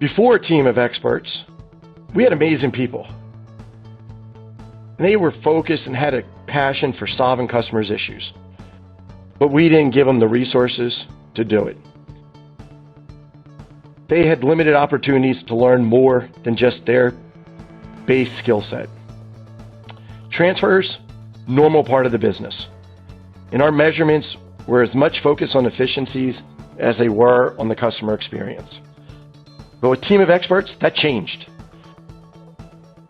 Before a team of experts, we had amazing people. And they were focused and had a passion for solving customers' issues. But we didn't give them the resources to do it. They had limited opportunities to learn more than just their base skill set. Transfers, normal part of the business. And our measurements were as much focused on efficiencies as they were on the customer experience. But with Team of Experts, that changed.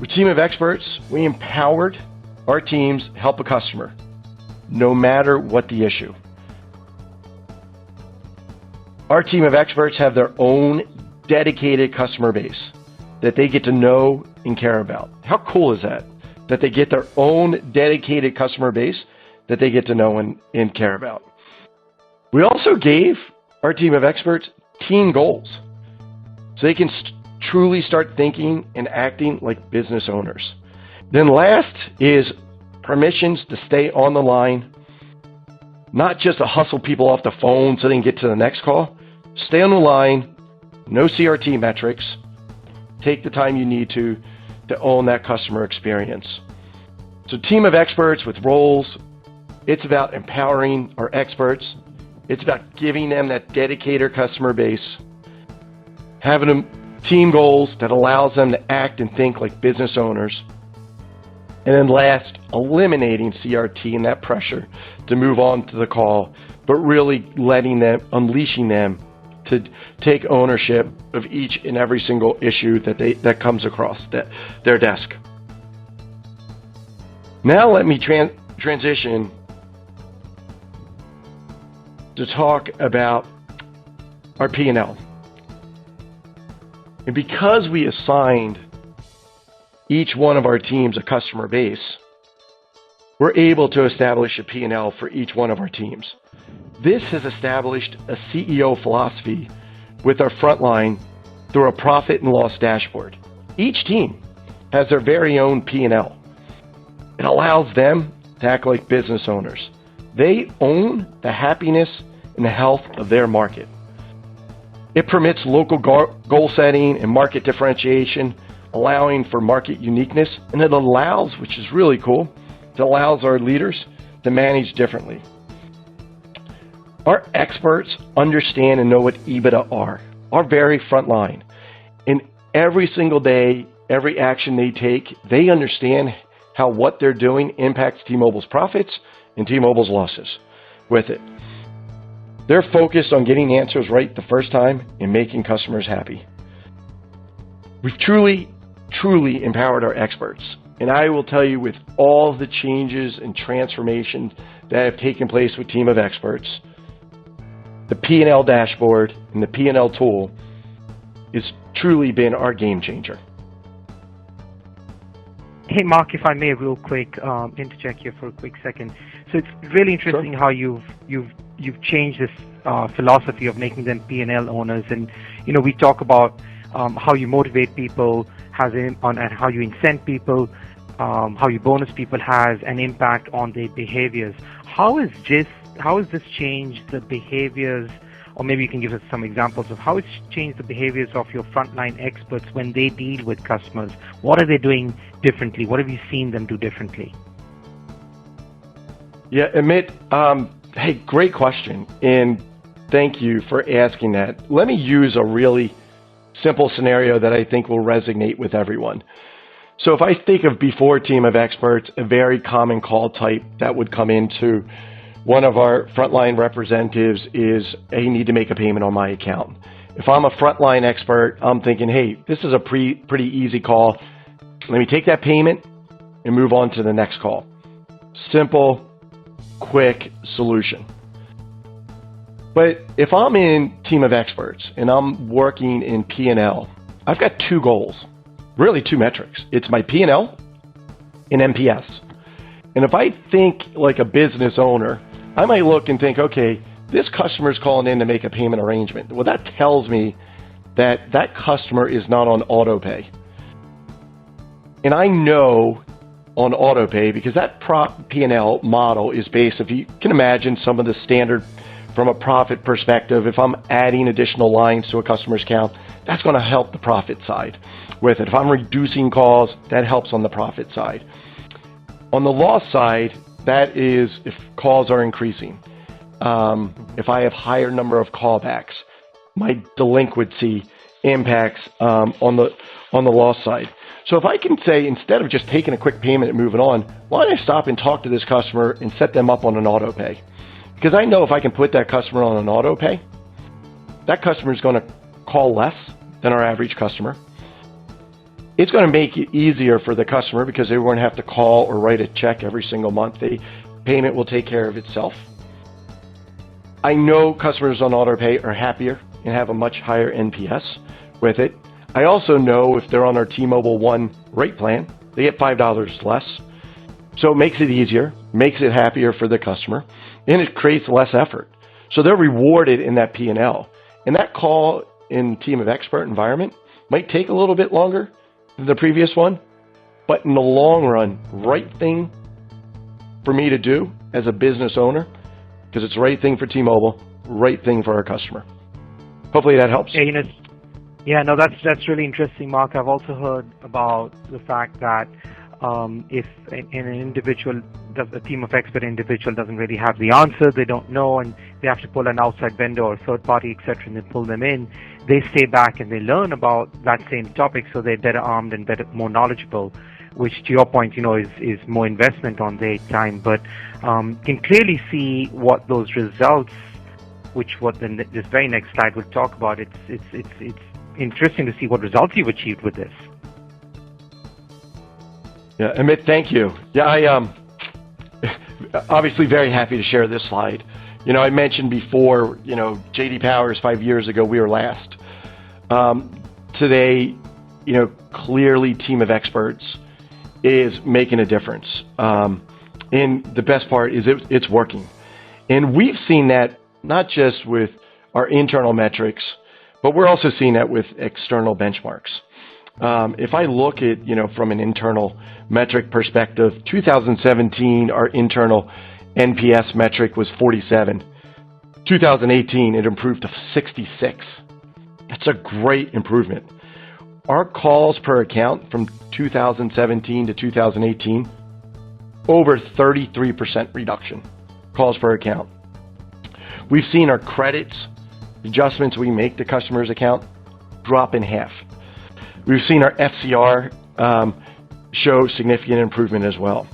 With Team of Experts, we empowered our teams to help a customer, no matter what the issue. Our Team of Experts have their own dedicated customer base that they get to know and care about. How cool is that? That they get their own dedicated customer base that they get to know and care about. We also gave our Team of Experts team goals so they can truly start thinking and acting like business owners. Then last is permissions to stay on the line, not just to hustle people off the phone so they can get to the next call. Stay on the line, no CRT metrics, take the time you need to own that customer experience. So Team of Experts with roles, it's about empowering our experts. It's about giving them that dedicated customer base, having them team goals that allows them to act and think like business owners. And then last, eliminating CRT and that pressure to move on to the call, but really unleashing them to take ownership of each and every single issue that comes across their desk. Now let me transition to talk about our P&L. And because we assigned each one of our teams a customer base, we're able to establish a P&L for each one of our teams. This has established a CEO philosophy with our frontline through a profit and loss dashboard. Each team has their very own P&L. It allows them to act like business owners. They own the happiness and the health of their market. It permits local goal setting and market differentiation, allowing for market uniqueness, and it allows, which is really cool, it allows our leaders to manage differently. Our experts understand and know what EBITDA are, our very front line. And every single day, every action they take, they understand how what they're doing impacts T-Mobile's profits and T-Mobile's losses with it. They're focused on getting answers right the first time and making customers happy. We've truly empowered our experts. And I will tell you, with all the changes and transformations that have taken place with Team of Experts, the P&L dashboard and the P&L tool has truly been our game changer. Hey, Mark, if I may, real quick, interject here for a quick second. So it's really interesting how you've changed this philosophy of making them P&L owners, and we talk about how you motivate people, and how you incent people, how you bonus people has an impact on their behaviors. How has this changed the behaviors, or maybe you can give us some examples of how it's changed the behaviors of your frontline experts when they deal with customers? What are they doing differently? What have you seen them do differently? Yeah, Amit, hey, great question, and thank you for asking that. Let me use a really simple scenario that I think will resonate with everyone. So if I think of before Team of Experts, a very common call type that would come into one of our frontline representatives is, hey, you need to make a payment on my account. If I'm a frontline expert, I'm thinking, hey, this is a pretty easy call. Let me take that payment and move on to the next call. Simple, quick solution. But if I'm in Team of Experts and I'm working in P&L, I've got two goals, really two metrics. It's my P&L and NPS. And if I think like a business owner, I might look and think, okay, this customer's calling in to make a payment arrangement. Well, that tells me that that customer is not on auto pay. And I know on auto pay because that P&L model is based, if you can imagine some of the standard from a profit perspective. If I'm adding additional lines to a customer's account, that's going to help the profit side with it. If I'm reducing calls, that helps on the profit side. On the loss side, that is if calls are increasing. If I have higher number of callbacks, my delinquency impacts on the loss side. So if I can say, instead of just taking a quick payment and moving on, why don't I stop and talk to this customer and set them up on an auto pay? Because I know if I can put that customer on an auto pay, that customer is going to call less than our average customer. It's going to make it easier for the customer because they won't have to call or write a check every single month. The payment will take care of itself. I know customers on auto pay are happier and have a much higher NPS with it. I also know if they're on our T-Mobile One rate plan, they get $5 less. So it makes it easier, makes it happier for the customer, and it creates less effort. So they're rewarded in that P&L. And that call in Team of Expert environment might take a little bit longer than the previous one, but in the long run, right thing for me to do as a business owner, because it's the right thing for T-Mobile, right thing for our customer. Hopefully that helps. Yeah, no, that's really interesting, Mark. I've also heard about the fact that if an individual, a Team of Expert individual doesn't really have the answer, they don't know, and they have to pull an outside vendor or third party, etc., and they pull them in, they stay back and they learn about that same topic, so they're better armed and more knowledgeable, which, to your point, is more investment on their time, but can clearly see what those results, which this very next slide will talk about. It's interesting to see what results you've achieved with this. Yeah, Amit, thank you. Yeah, I obviously very happy to share this slide. I mentioned before, J.D. Powers 5 years ago, we were last. Today, clearly Team of Experts is making a difference. And the best part is it's working. And we've seen that not just with our internal metrics, but we're also seeing that with external benchmarks. If I look at, from an internal metric perspective, 2017, our internal NPS metric was 47. 2018, it improved to 66. That's a great improvement. Our calls per account from 2017 to 2018, over 33% reduction, calls per account. We've seen our credits, adjustments we make to customers' account, drop in half. We've seen our FCR show significant improvement as well.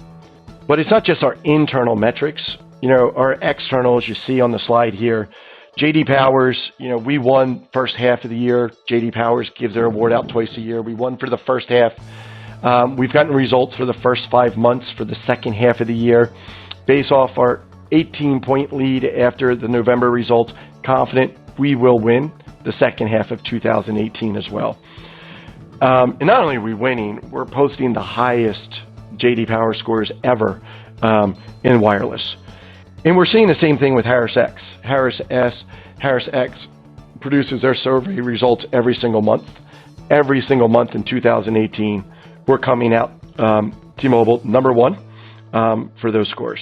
But it's not just our internal metrics. Our external, as you see on the slide here, J.D. Powers, we won first half of the year. J.D. Powers gives their award out twice a year. We won for the first half. We've gotten results for the first 5 months for the second half of the year. Based off our 18-point lead after the November results, confident we will win the second half of 2018 as well. And not only are we winning, we're posting the highest J.D. Power scores ever in wireless. And we're seeing the same thing with HarrisX. HarrisX produces their survey results every single month. Every single month in 2018, we're coming out T-Mobile #1 for those scores.